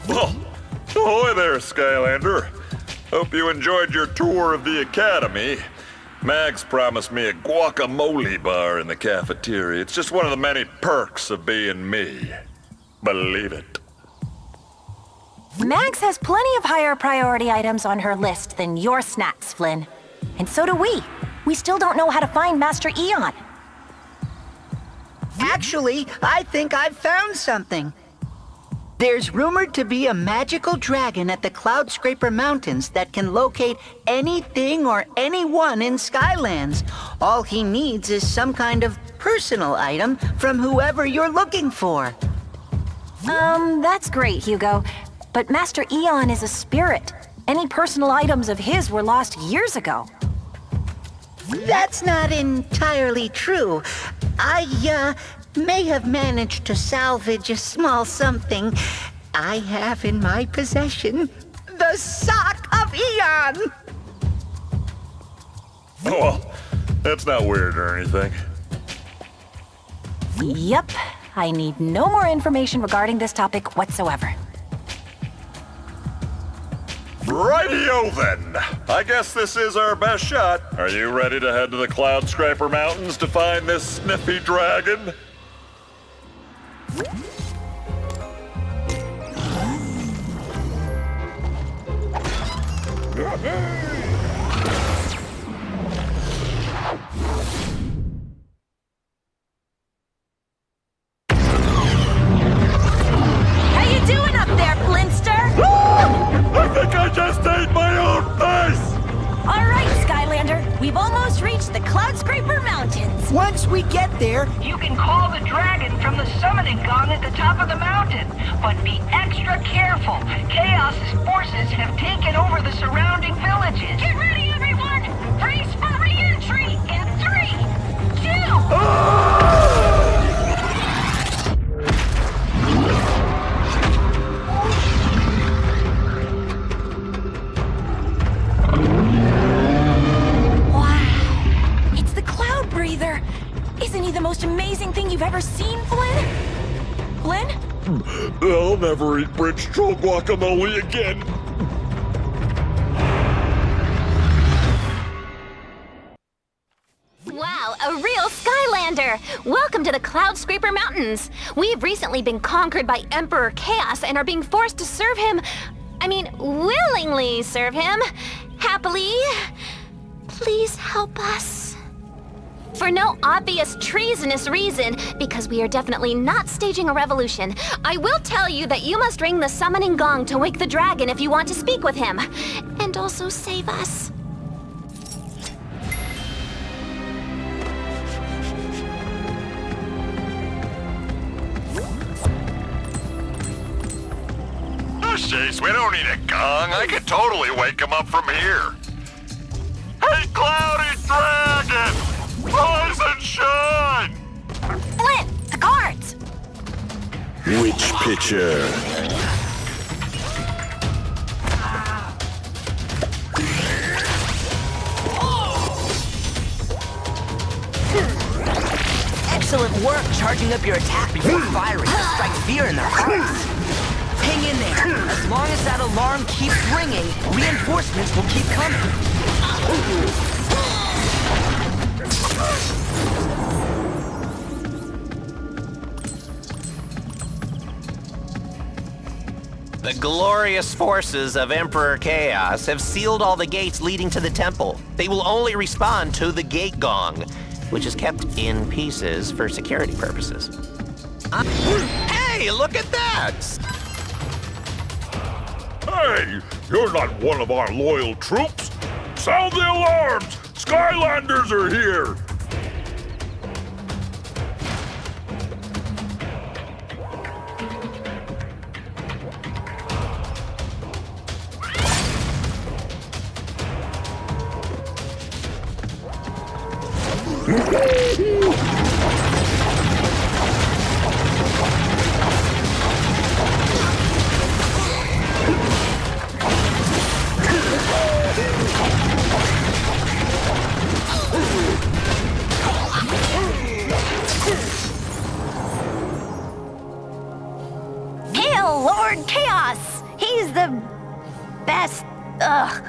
Well, ahoy there, Skylander. Hope you enjoyed your tour of the Academy. Mags promised me a guacamole bar in the cafeteria. It's just one of the many perks of being me. Believe it. Mags has plenty of higher priority items on her list than your snacks, Flynn. And so do we. We still don't know how to find Master Eon. Actually, I think I've found something. There's rumored to be a magical dragon at the Cloud Scraper Mountains that can locate anything or anyone in Skylands. All he needs is some kind of personal item from whoever you're looking for. That's great, Hugo. But Master Eon is a spirit. Any personal items of his were lost years ago. That's not entirely true. I may have managed to salvage a small something. I have in my possession the sock of Eon! Oh, well, that's not weird or anything. Yep. I need no more information regarding this topic whatsoever. Rightio then. I guess this is our best shot. Are you ready to head to the Cloud Scraper Mountains to find this sniffy dragon? How you doing up there, Flinster? I think I just ate my own face! All right, Skylander. We've almost reached the Cloud Scraper Mountains. Once we get there, You can call the dragon from the summoning gong at the top of the mountain, but be extra careful. Chaos's forces have taken over the surrounding villages. Get ready, everyone! Brace for re-entry in 3, 2... Wow. It's the Cloud Breather. Isn't he the most amazing thing you've ever seen, Flynn? Flynn? I'll never eat Bridge Troll guacamole again. Wow, a real Skylander! Welcome to the Cloud Scraper Mountains. We've recently been conquered by Emperor Chaos and are being forced to serve him. Willingly serve him. Happily. Please help us. For no obvious treasonous reason, because we are definitely not staging a revolution, I will tell you that you must ring the summoning gong to wake the dragon if you want to speak with him. And also save us. Oh, jeez, we don't need a gong. I could totally wake him up from here. Hey, Cloudy Dragon! Rise and shine! Flynn, the cards! Which pitcher? Excellent work charging up your attack before firing to strike fear in their hearts. Hang in there. As long as that alarm keeps ringing, reinforcements will keep coming. The glorious forces of Emperor Chaos have sealed all the gates leading to the temple. They will only respond to the gate gong, which is kept in pieces for security purposes. Hey, look at that! Hey, you're not one of our loyal troops. Sound the alarms! Skylanders are here! Lord Chaos! He's the best. Ugh.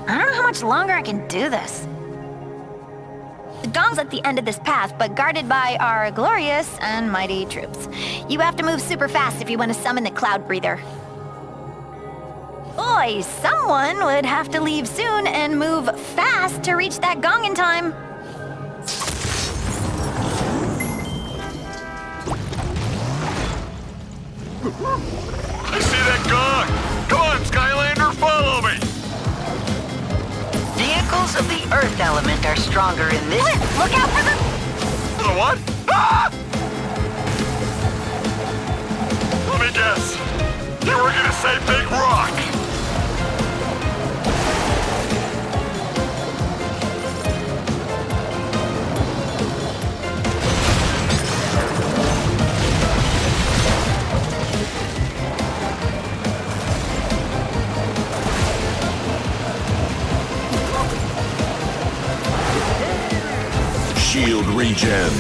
I don't know how much longer I can do this. The gong's at the end of this path, but guarded by our glorious and mighty troops. You have to move super fast if you want to summon the Cloud Breather. Boy, someone would have to leave soon and move fast to reach that gong in time. I see that gong! Come on, Skylander, follow me! Vehicles of the Earth element are stronger in this. Look out for the... The what? Ah! Let me guess. You were gonna say Big Rock. Shield regen.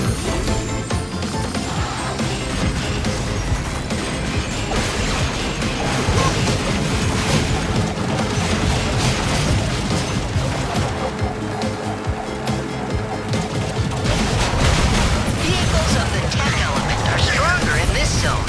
Vehicles of the tech element are stronger in this zone.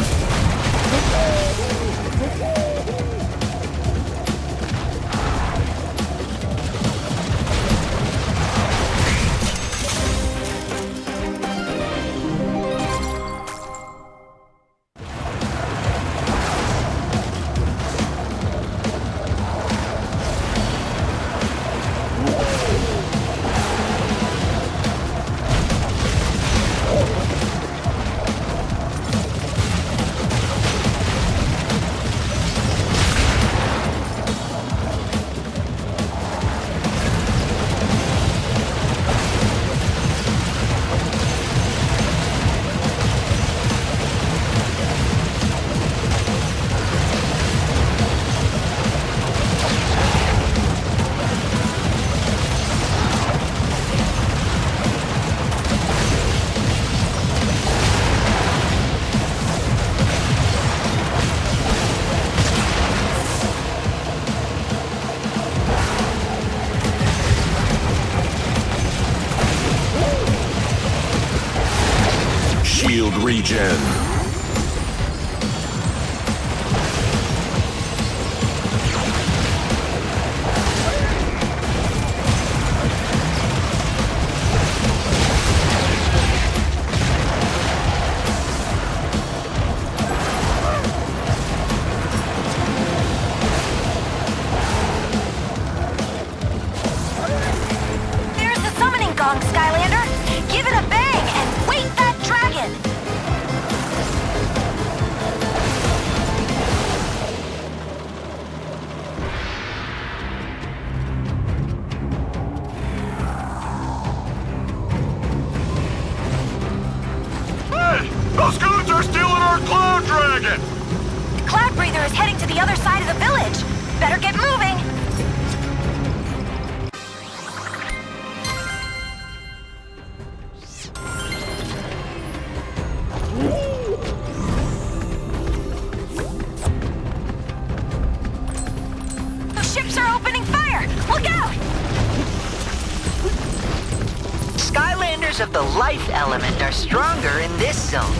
Shield regen. There's the summoning gong, Skylander. Give it a bang and wait that dragon. Hey! Those goons are stealing our Cloud Dragon! The Cloud Breather is heading to the other side of the village. Better get moving. The ships are opening fire. Look out! Skylanders of the life element are stronger in this zone.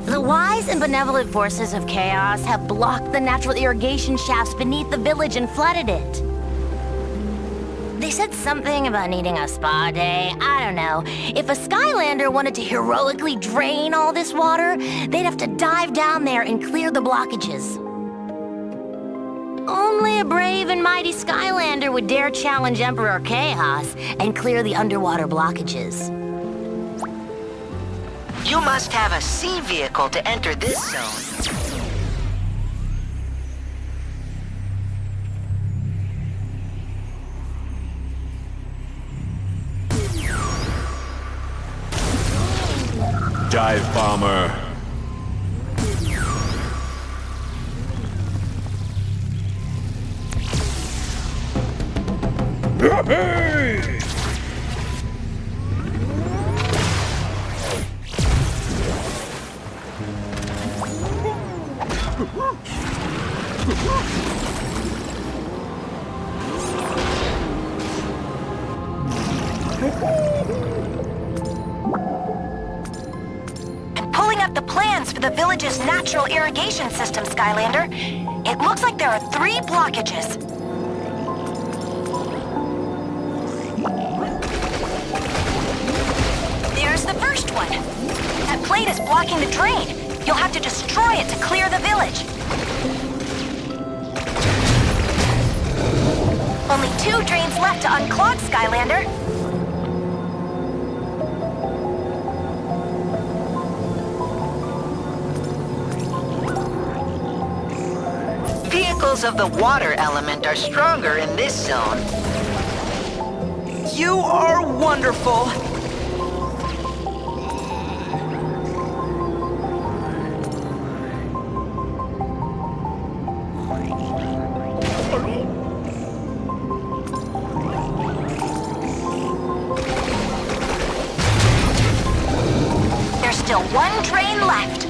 The wise and benevolent forces of chaos have blocked the natural irrigation shafts beneath the village and flooded it. They said something about needing a spa day. I don't know. If a Skylander wanted to heroically drain all this water, they'd have to dive down there and clear the blockages. Only a brave and mighty Skylander would dare challenge Emperor Chaos and clear the underwater blockages. You must have a sea vehicle to enter this zone. Dive bomber. I'm pulling up the plans for the village's natural irrigation system, Skylander. It looks like there are 3 blockages. There's the first one. That plate is blocking the drain. You'll have to destroy it to clear the village. Only 2 drains left to unclog, Skylander. Vehicles of the water element are stronger in this zone. You are wonderful. There's still 1 drain left.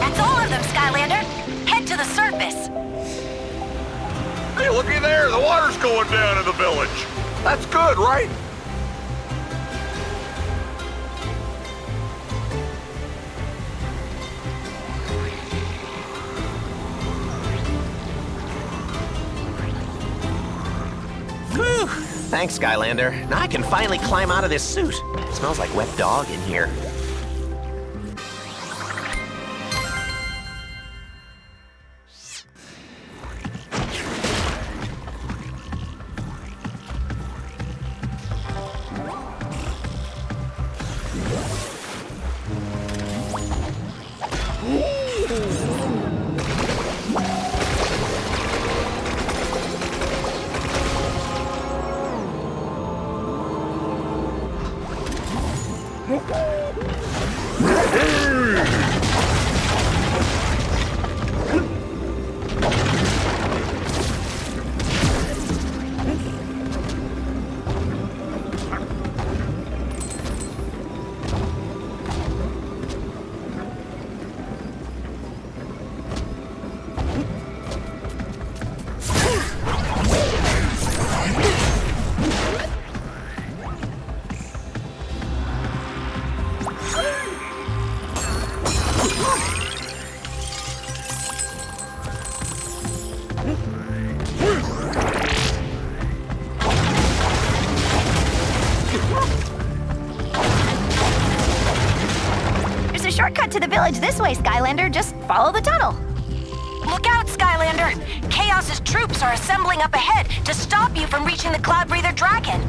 That's all of them, Skylander. Head to the surface. Hey, looky there. The water's going down in the village. That's good, right? Whew. Thanks, Skylander. Now I can finally climb out of this suit. It smells like wet dog in here. There's a shortcut to the village this way, Skylander. Just follow the tunnel. Look out, Skylander! Chaos's troops are assembling up ahead to stop you from reaching the Cloud Breather Dragon.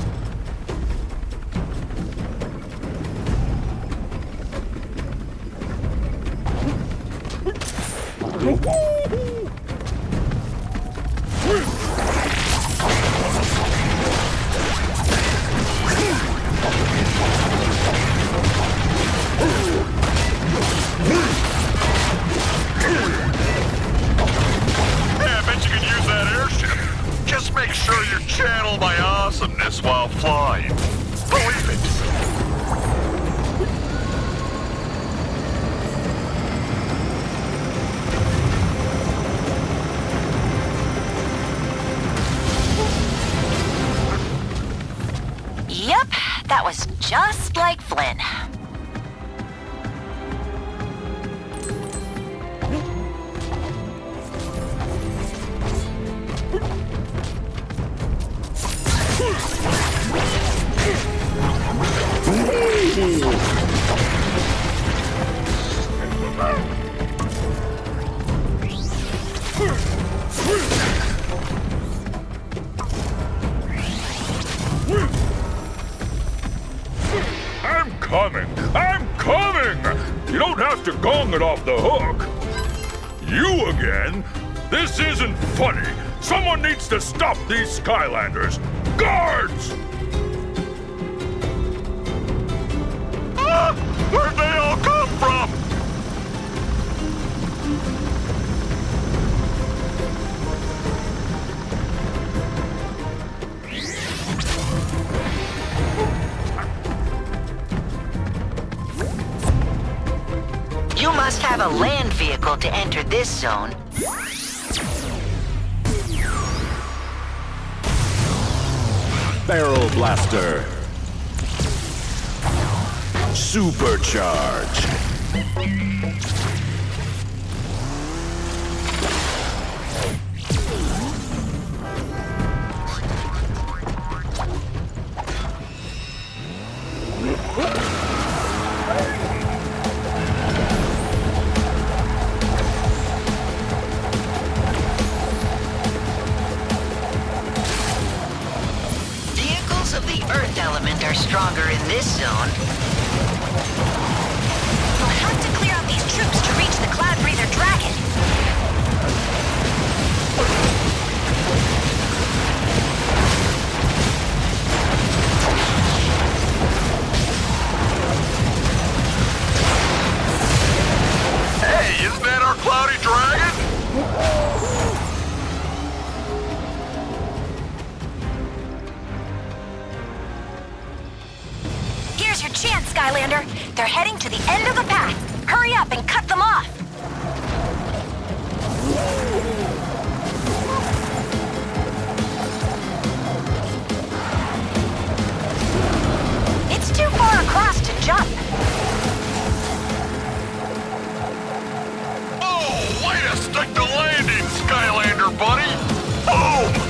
Yeah, I bet you could use that airship. Just make sure you channel my awesomeness while flying. Believe it. Yep, that was just like Flynn. coming! I'm coming! You don't have to gong it off the hook. You again? This isn't funny. Someone needs to stop these Skylanders. Guards! Ah! Where'd they all come from? You must have a land vehicle to enter this zone. Barrel Blaster. Supercharge. Vehicles of the Earth element are stronger in this zone. We'll have to clear out these troops to reach the Cloud Breather Dragon. Hey, isn't that our cloudy dragon? Here's your chance, Skylander. They're heading to the end of the path. Hurry up and cut them off. It's too far across to jump. Oh, way to stick the landing, Skylander buddy! Boom!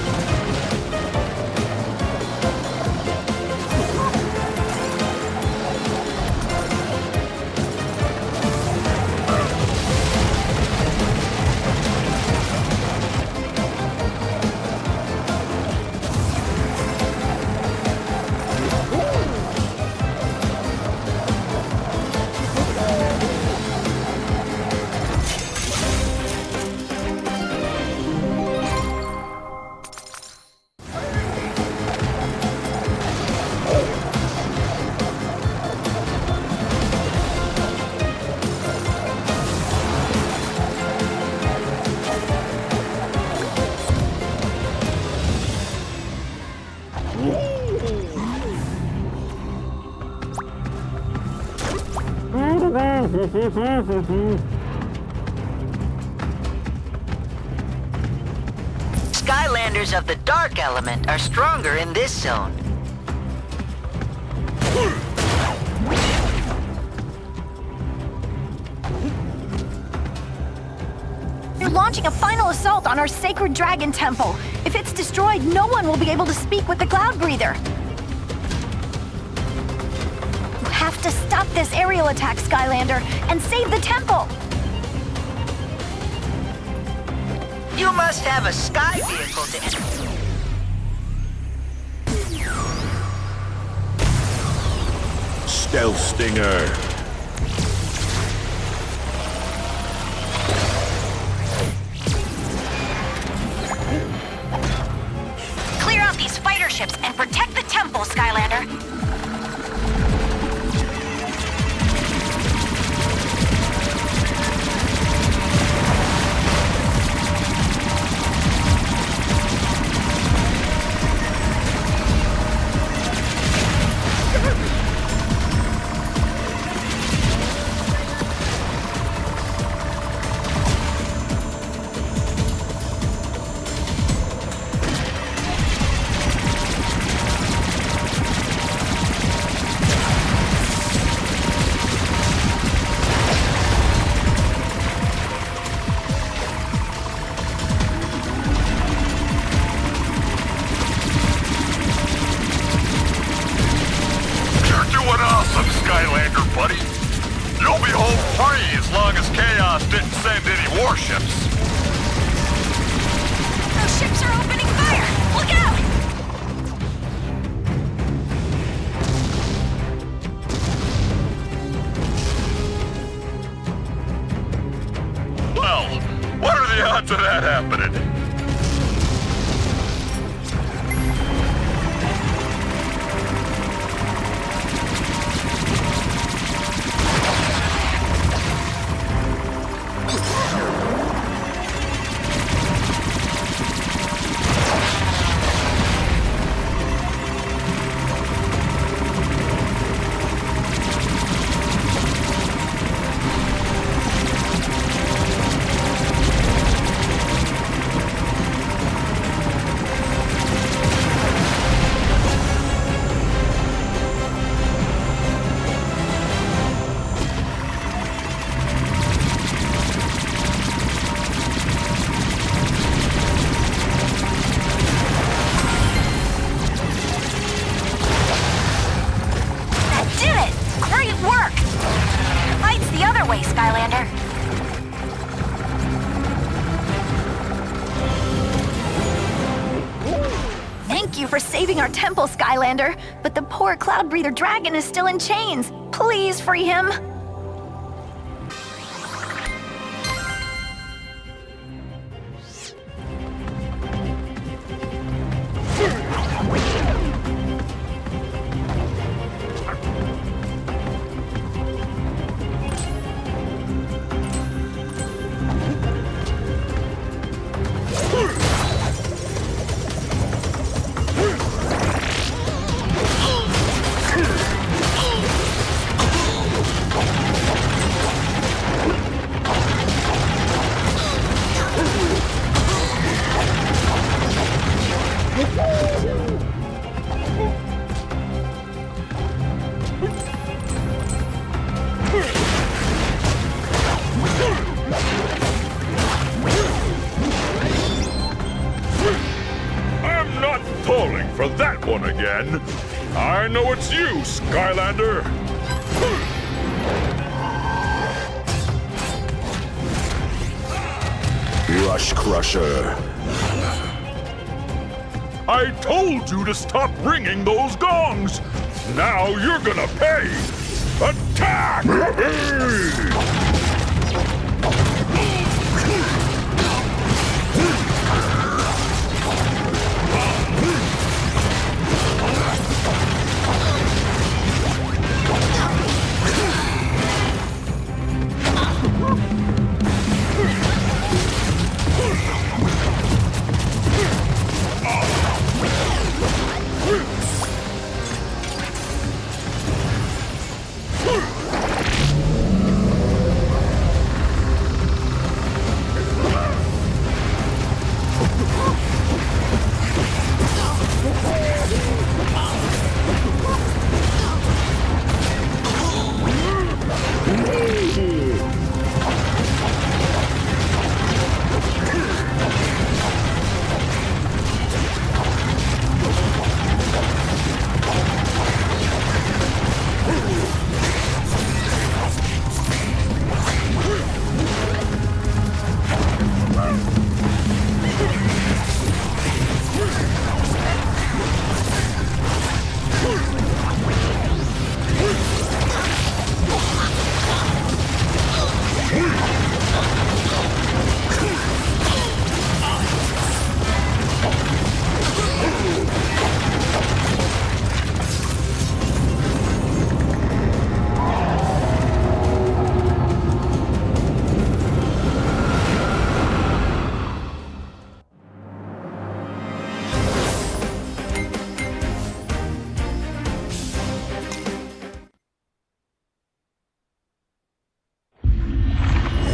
Skylanders of the Dark element are stronger in this zone. You're launching a final assault on our sacred dragon temple. If it's destroyed, no one will be able to speak with the Cloud Breather. You have to stop this aerial attack, Skylander, and save the temple. You must have a sky vehicle to enter. Stealth Stinger. Clear out these fighter ships and protect the temple, Skylander. Skylander, buddy. You'll be home free as long as Chaos didn't send any warships. Those ships are opening fire! Look out! happening. Skylander. Thank you for saving our temple, Skylander. But the poor cloud breather dragon is still in chains. Please free him. I'm not falling for that one again. I know it's you, Skylander. Rush Crusher. I told you to stop ringing those gongs. Now you're gonna pay. Attack!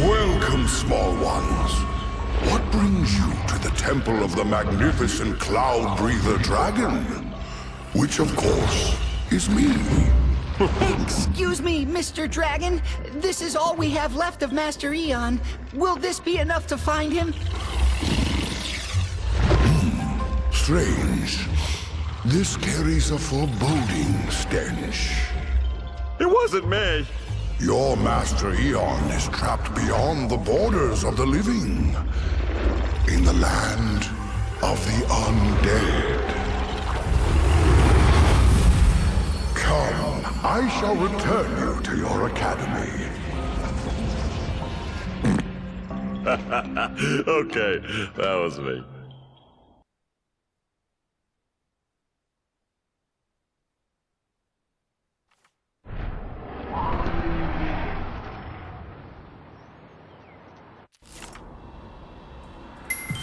Welcome, small ones. What brings you to the temple of the magnificent Cloud Breather Dragon? Which, of course, is me. Excuse me, Mr. Dragon. This is all we have left of Master Eon. Will this be enough to find him? Strange. This carries a foreboding stench. It wasn't me. Your Master Eon is trapped beyond the borders of the living, in the land of the undead. Come, I shall return you to your academy. Okay, that was me.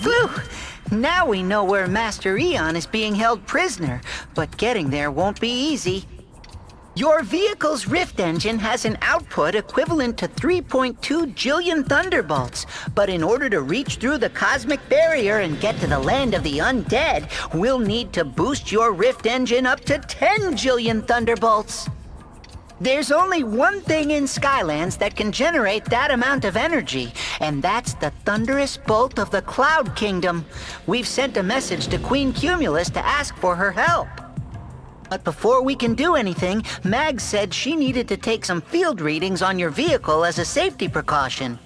Phew! Now we know where Master Eon is being held prisoner, but getting there won't be easy. Your vehicle's rift engine has an output equivalent to 3.2 jillion thunderbolts, but in order to reach through the cosmic barrier and get to the land of the undead, we'll need to boost your rift engine up to 10 jillion thunderbolts. There's only one thing in Skylands that can generate that amount of energy, and that's the thunderous bolt of the Cloud Kingdom. We've sent a message to Queen Cumulus to ask for her help. But before we can do anything, Mag said she needed to take some field readings on your vehicle as a safety precaution.